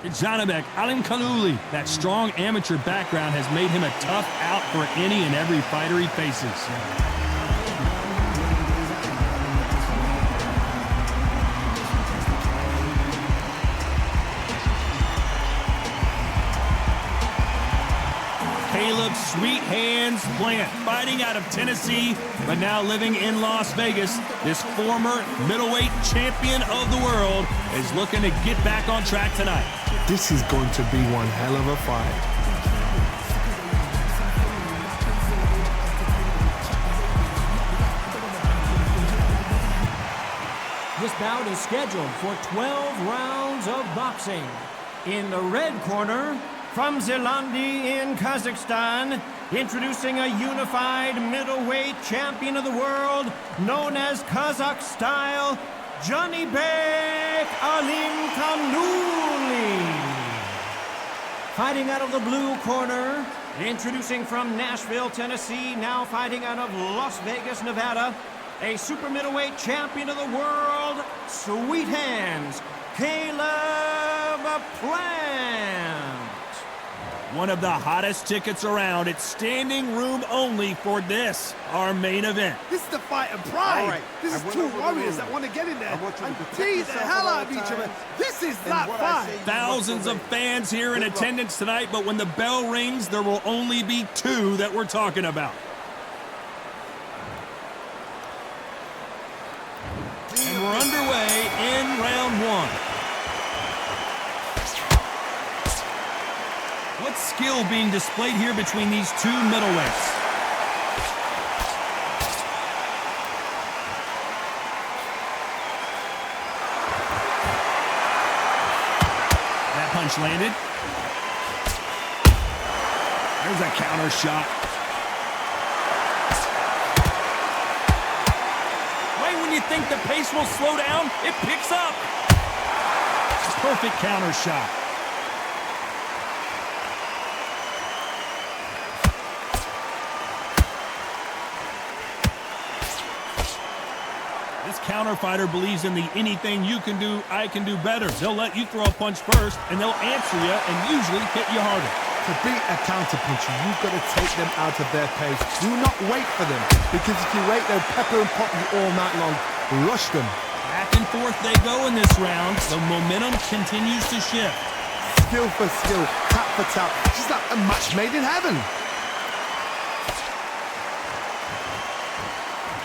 Janibek, Alimkhanuly. That strong amateur background has made him a tough out for any and every fighter he faces. Caleb Sweet Hands Plant, fighting out of Tennessee, but now living in Las Vegas. This former middleweight champion of the world is looking to get back on track tonight. This is going to be one hell of a fight. This bout is scheduled for 12 rounds of boxing. In the red corner, from Zelandi in Kazakhstan, introducing a unified middleweight champion of the world, known as Kazakh style, Janibek Alimkhanuly. Fighting out of the blue corner, introducing from Nashville, Tennessee, now fighting out of Las Vegas, Nevada, a super middleweight champion of the world, Sweet Hands, Caleb Plant. One of the hottest tickets around. It's standing room only for this, our main event. This is the fight of pride. Right. This is two warriors that want to get in there and tease the hell out of each other. This is that fight. Thousands of fans here in attendance tonight, but when the bell rings, there will only be two that we're talking about. And we're underway in round one. What skill being displayed here between these two middleweights? That punch landed. There's a counter shot. Right when you think the pace will slow down, it picks up. Perfect counter shot. This counter fighter believes in the anything you can do, I can do better. They'll let you throw a punch first, and they'll answer you and usually hit you harder. To beat a counter puncher, you've got to take them out of their pace. Do not wait for them, because if you wait, they'll pepper and pop you all night long. Rush them. Back and forth they go in this round. The momentum continues to shift. Skill for skill, tap for tap. Just like a match made in heaven.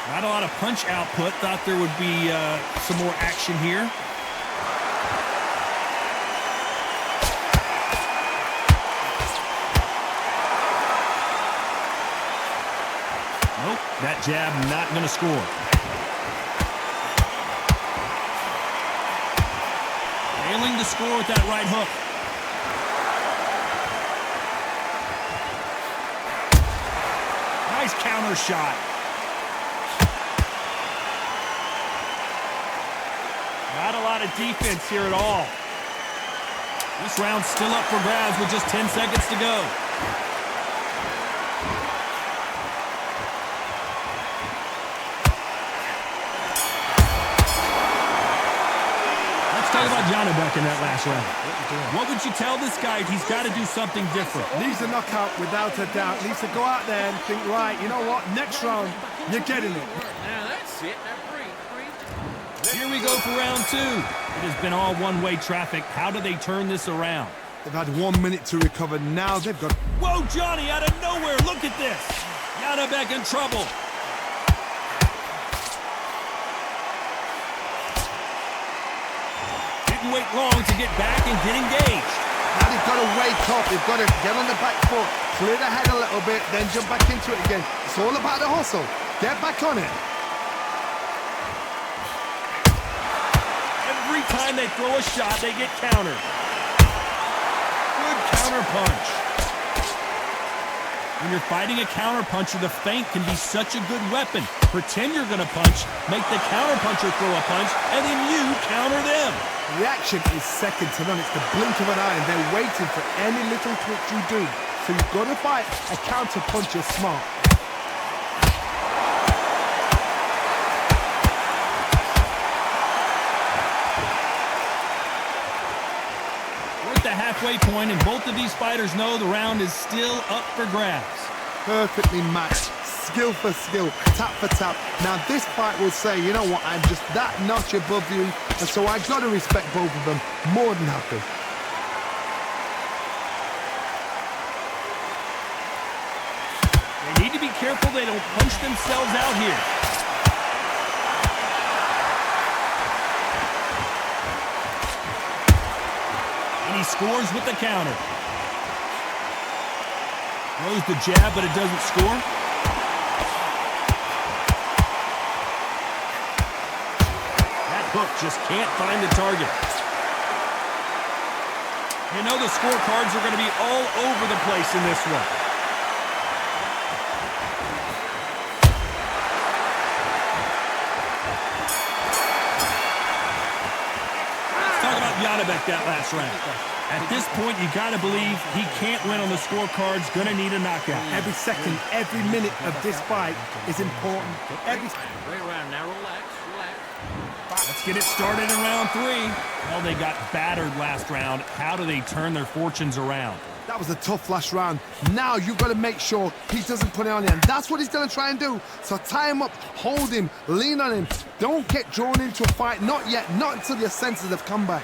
Not a lot of punch output. Thought there would be some more action here. Nope, that jab not going to score. Failing to score with that right hook. Nice counter shot. Not a lot of defense here at all. This round's still up for grabs with just 10 seconds to go. Let's talk about Janibek in that last round. What would you tell this guy if he's got to do something different? Needs a knockout without a doubt. Needs to go out there and think, right, you know what, next round, you're getting it. Now that's it. Now breathe. Here we go for round two. It has been all one-way traffic. How do they turn this around? They've had 1 minute to recover. Now they've got... Whoa, Johnny, out of nowhere. Look at this. Janibek in trouble. Didn't wait long to get back and get engaged. Now they've got to wake up. They've got to get on the back foot, clear the head a little bit, then jump back into it again. It's all about the hustle. Get back on it. Every time they throw a shot, they get countered. Good counter punch. When you're fighting a counter puncher, the feint can be such a good weapon. Pretend you're going to punch, make the counter puncher throw a punch, and then you counter them. Reaction is second to none. It's the blink of an eye, and they're waiting for any little twitch you do. So you've got to fight a counter puncher smart. halfway point, and both of these fighters know the round is still up for grabs. Perfectly matched, skill for skill, tap for tap. Now this fight will say, you know what, I'm just that notch above you, and so I got to respect both of them more than happy. They need to be careful they don't punch themselves out here. And he scores with the counter. Throws the jab, but it doesn't score. That hook just can't find the target. You know the scorecards are going to be all over the place in this one. Let's talk about Janibek that last round. At this point, you got to believe he can't win on the scorecards, going to need a knockout. Every second, every minute of this fight is important. Great round. Now relax, relax. Let's get it started in round 3. Well, they got battered last round. How do they turn their fortunes around? That was a tough last round. Now you've got to make sure he doesn't put it on you, and that's what he's going to try and do. So tie him up, hold him, lean on him. Don't get drawn into a fight. Not yet. Not until your senses have come back.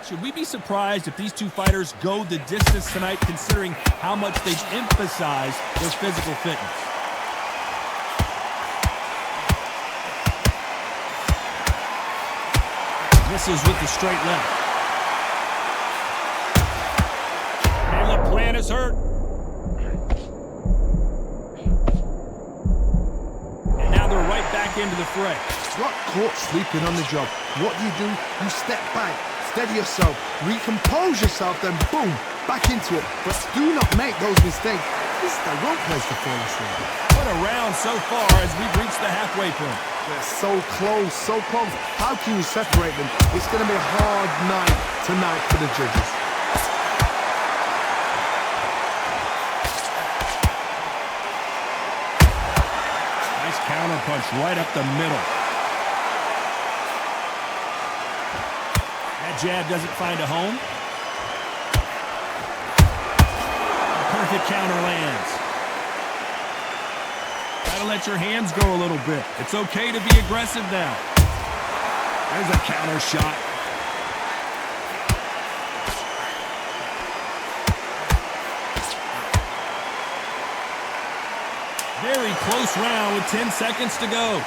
Should we be surprised if these two fighters go the distance tonight, considering how much they've emphasized their physical fitness? Misses with the straight left. And the plan is hurt. And now they're right back into the fray. Got caught sleeping on the job. What do? You step back. Steady yourself, recompose yourself, then boom, back into it. But do not make those mistakes. This is the wrong place to fall asleep. What a round so far as we've reached the halfway point. They're so close, so close. How can you separate them? It's going to be a hard night tonight for the judges. Nice counter punch right up the middle. Jab doesn't find a home. A perfect counter lands. Gotta let your hands go a little bit. It's okay to be aggressive now. There's a counter shot. Very close round with 10 seconds to go.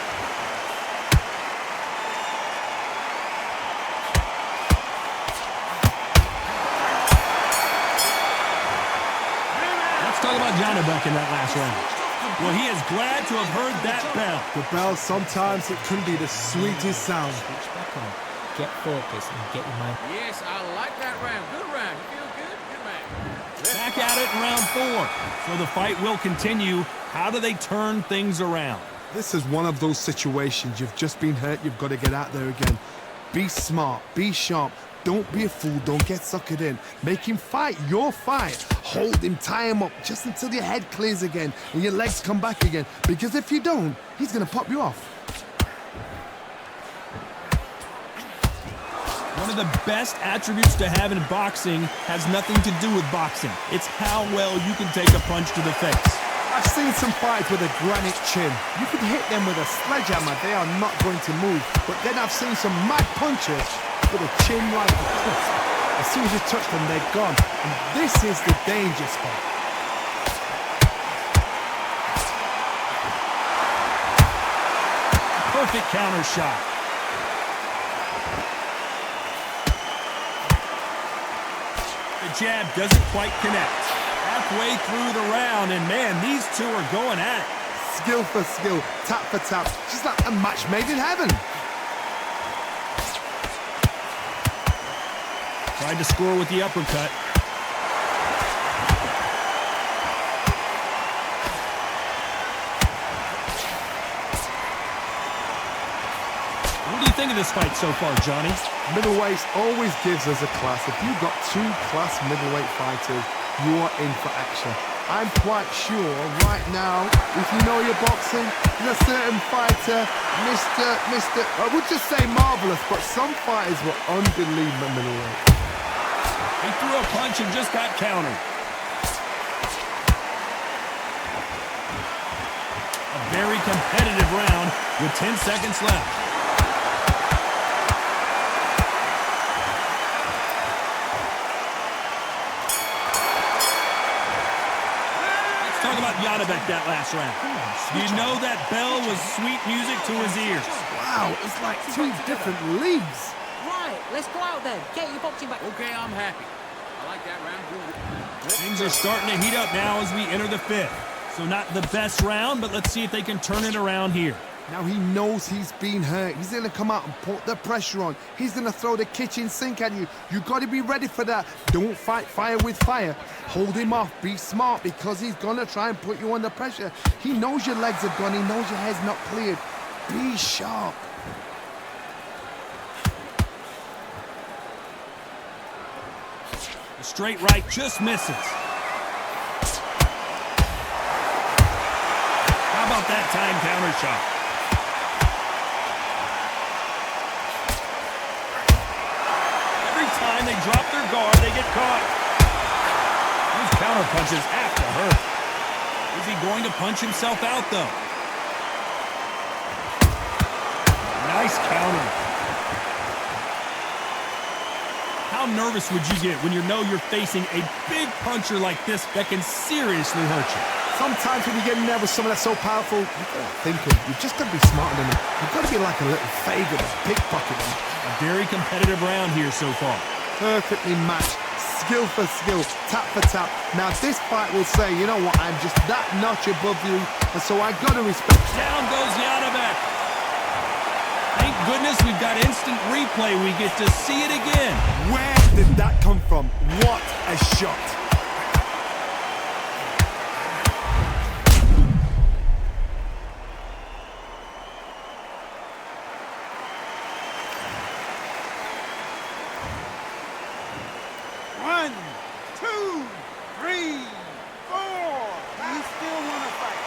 Talk about Janibek in that last round. Well, he is glad to have heard that bell. The bell, sometimes it can be the sweetest sound. Get focused and get your mind. Yes, I like that round. Good round. You feel good? Good man. Back at it in round 4. So the fight will continue. How do they turn things around? This is one of those situations. You've just been hurt. You've got to get out there again. Be smart. Be sharp. Don't be a fool. Don't get suckered in. Make him fight your fight. Hold him, tie him up just until your head clears again and your legs come back again. Because if you don't, he's going to pop you off. One of the best attributes to have in boxing has nothing to do with boxing. It's how well you can take a punch to the face. I've seen some fights with a granite chin. You can hit them with a sledgehammer. They are not going to move. But then I've seen some mad punchers with a chin like a crisp. As soon as you touch them, they're gone. And this is the danger spot. Perfect counter shot. The jab doesn't quite connect. Halfway through the round, and man, these two are going at it. Skill for skill, tap for tap. Just like a match made in heaven. Tried to score with the uppercut. What do you think of this fight so far, Johnny? Middleweight always gives us a class. If you've got two class middleweight fighters, you are in for action. I'm quite sure right now, if you know your boxing, there's a certain fighter, I would just say marvelous, but some fighters were unbelievable middleweight. He threw a punch and just got countered. A very competitive round with 10 seconds left. Talk about Janibek that last round. You know that bell was sweet music to his ears. Wow, it's like two different leagues. Right, let's go out then. Get your boxing back. Okay, I'm happy. I like that round. Things are starting to heat up now as we enter the fifth. So not the best round, but let's see if they can turn it around here. Now he knows he's been hurt. He's going to come out and put the pressure on. He's going to throw the kitchen sink at you. You've got to be ready for that. Don't fight fire with fire. Hold him off. Be smart because he's going to try and put you under pressure. He knows your legs are gone. He knows your head's not cleared. Be sharp. The straight right just misses. How about that time counter shot? Every time they drop their guard, they get caught. Those counter punches have to hurt. Is he going to punch himself out, though? Nice counter. How nervous would you get when you know you're facing a big puncher like this that can seriously hurt you? Sometimes when you get in there with someone that's so powerful, you've got to think him. You've just got to be smarter than him. You've got to be like a little faggot that's pickpocketing. A very competitive round here so far. Perfectly matched. Skill for skill. Tap for tap. Now this fight will say, you know what, I'm just that notch above you, and so I got to respect you. Down goes Janibek. Thank goodness we've got instant replay. We get to see it again. Where did that come from? What a shot. One, two, three, four. You still want to fight?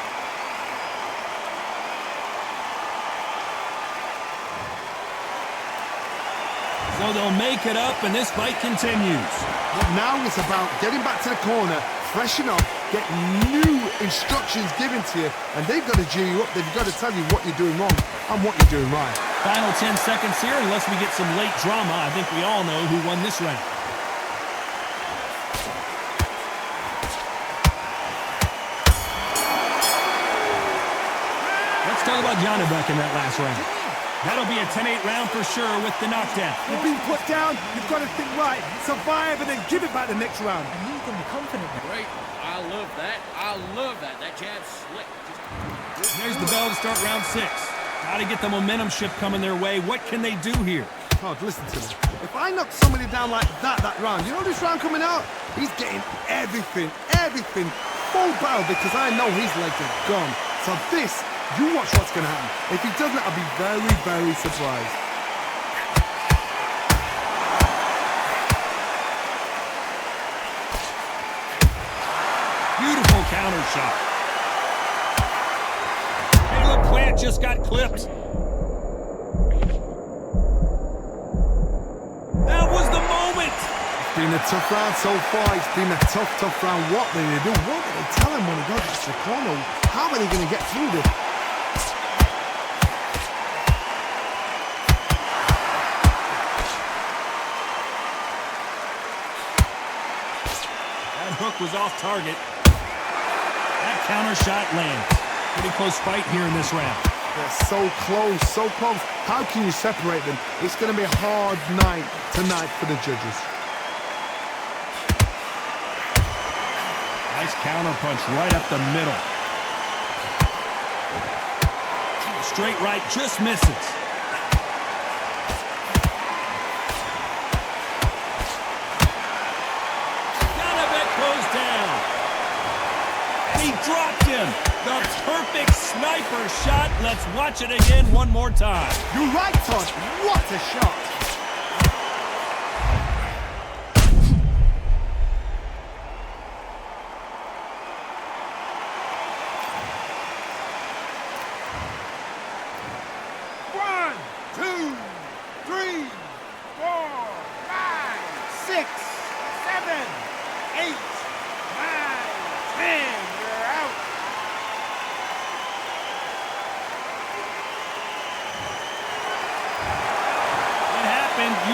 So they'll make it up, and this fight continues. But now it's about getting back to the corner, freshen up, get new instructions given to you, and they've got to G you up. They've got to tell you what you're doing wrong and what you're doing right. Final 10 seconds here, unless we get some late drama. I think we all know who won this round. Let's talk about Janibek in that last round. That'll be a 10-8 round for sure with the knockdown. You've been put down, you've got to think right, survive, and then give it back the next round. And he's going to be confident now. Great. I love that. I love that. That jab's slick. There's the bell to start round 6. Got to get the momentum shift coming their way. What can they do here? Oh, listen to me. If I knock somebody down like that round, you know this round coming out? He's getting everything, full barrel because I know his legs are gone. So this, you watch what's going to happen. If he doesn't, I'll be very, very surprised. Beautiful counter shot. Caleb Plant just got clipped. That was the moment. It's been a tough round so far. It's been a tough round. What do they do? What do they tell him when he goes to the corner? How are they going to get through this? That hook was off target. That counter shot lands. Pretty close fight here in this round. They're so close, so close. How can you separate them? It's going to be a hard night tonight for the judges. Nice counter punch right up the middle. Straight right just misses. Janibek goes down. And he dropped him. The perfect sniper shot. Let's watch it again one more time. You're right, Todd. What a shot.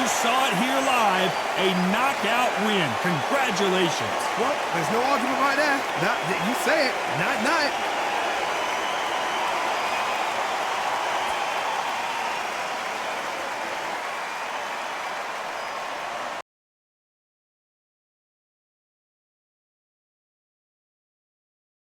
You saw it here live, a knockout win. Congratulations. Well, there's no argument right there. You say it. Night-night.